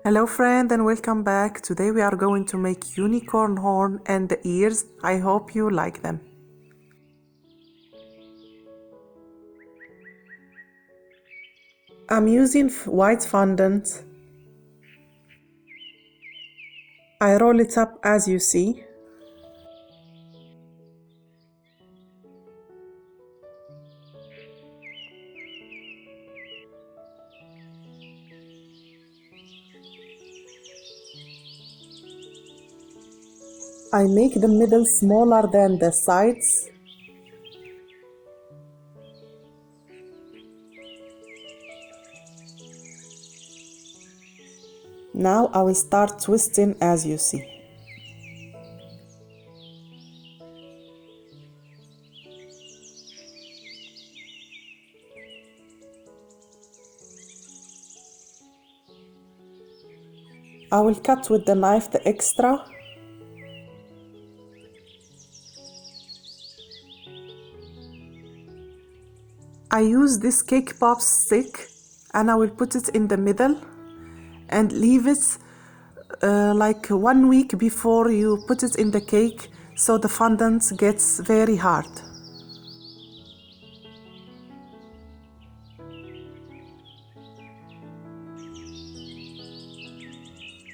Hello friend and welcome back. Today we are going to make unicorn horn and the ears. I hope you like them. I'm using white fondant. I roll it up as you see. I make the middle smaller than the sides. Now I will start twisting as you see. I will cut with the knife the extra. I use this cake pop stick and I will put it in the middle and leave it like 1 week before you put it in the cake so the fondant gets very hard.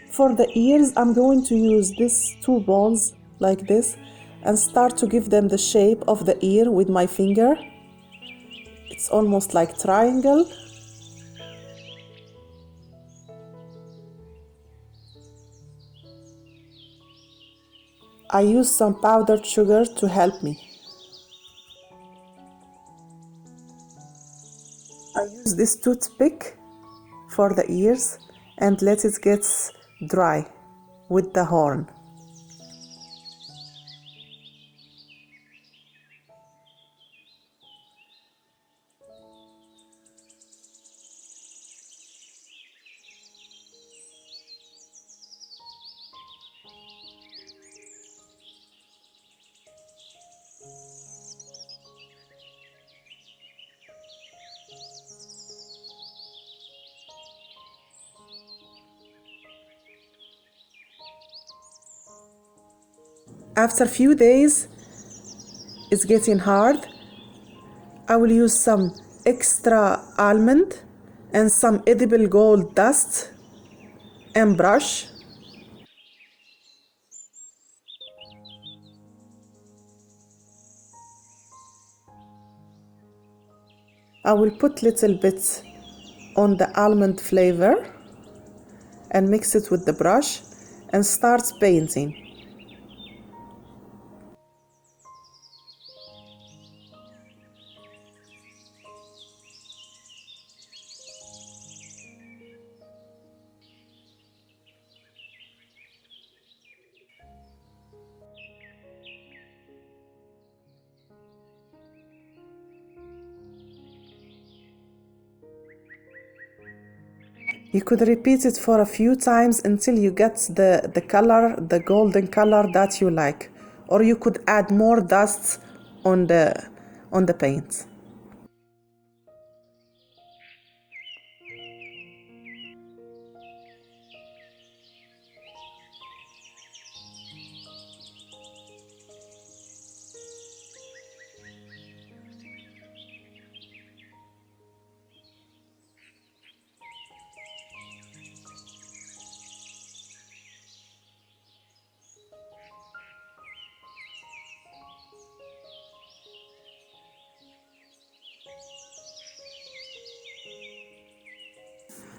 For the ears, I'm going to use these 2 balls like this and start to give them the shape of the ear with my finger. It's almost like triangle. I use some powdered sugar to help me. I use this toothpick for the ears and let it get dry with the horn. After a few days, it's getting hard. I will use some extra almond and some edible gold dust and brush. I will put little bit on the almond flavor and mix it with the brush and start painting. You could repeat it for a few times until you get the color, the golden color that you like. Or you could add more dust on the paint.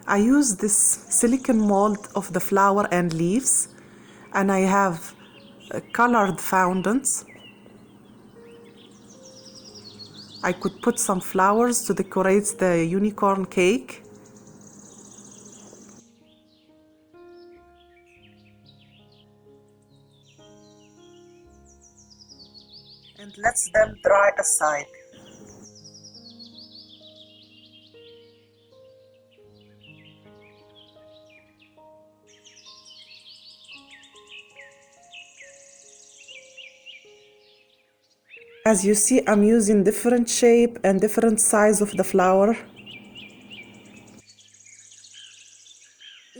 I use this silicone mold of the flower and leaves, and I have colored fondants. I could put some flowers to decorate the unicorn cake. And let them dry aside. As you see, I'm using different shape and different size of the flower.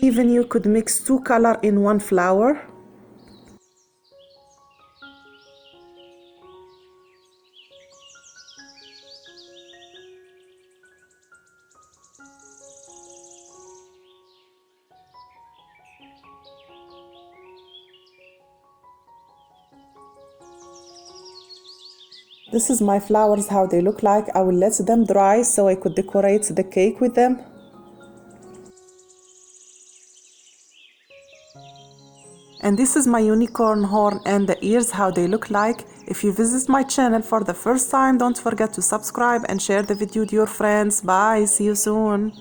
Even you could mix two colors in one flower. This is my flowers, how they look like. I will let them dry so I could decorate the cake with them. And this is my unicorn horn and the ears, how they look like. If you visit my channel for the first time, don't forget to subscribe and share the video with your friends. Bye, see you soon.